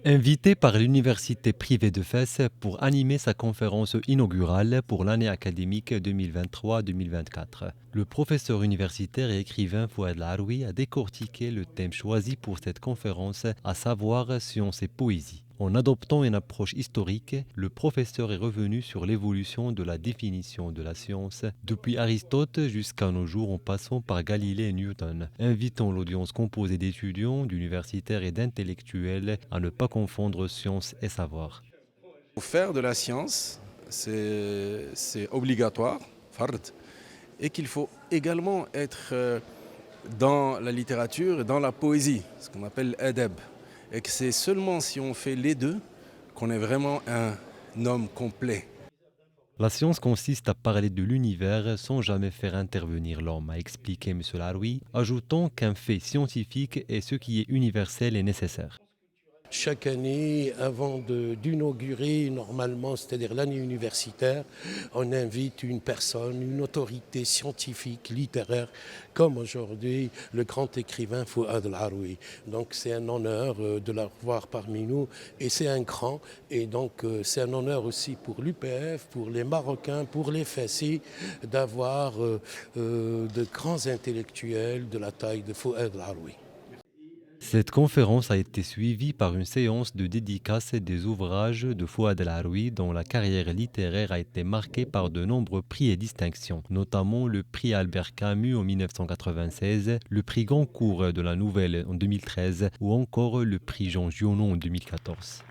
Invité par l'université privée de Fès pour animer sa conférence inaugurale pour l'année académique 2023-2024, le professeur universitaire et écrivain Fouad Laroui a décortiqué le thème choisi pour cette conférence, à savoir science et poésie. En adoptant une approche historique, le professeur est revenu sur l'évolution de la définition de la science depuis Aristote jusqu'à nos jours en passant par Galilée et Newton, invitant l'audience composée d'étudiants, d'universitaires et d'intellectuels à ne pas confondre science et savoir. Pour faire de la science, c'est obligatoire, fard, et qu'il faut également être dans la littérature et dans la poésie, ce qu'on appelle adab. Et que c'est seulement si on fait les deux qu'on est vraiment un homme complet. La science consiste à parler de l'univers sans jamais faire intervenir l'homme, a expliqué M. Laroui, ajoutant qu'un fait scientifique est ce qui est universel et nécessaire. Chaque année, avant d'inaugurer normalement, c'est-à-dire l'année universitaire, on invite une personne, une autorité scientifique, littéraire, comme aujourd'hui le grand écrivain Fouad El-Aroui. Donc c'est un honneur de la revoir parmi nous et c'est un grand. Et donc c'est un honneur aussi pour l'UPF, pour les Marocains, pour les Fessi, d'avoir de grands intellectuels de la taille de Fouad El-Aroui. Cette conférence a été suivie par une séance de dédicace des ouvrages de Fouad El-Aroui dont la carrière littéraire a été marquée par de nombreux prix et distinctions, notamment le prix Albert Camus en 1996, le prix Goncourt de la Nouvelle en 2013 ou encore le prix Jean Giono en 2014.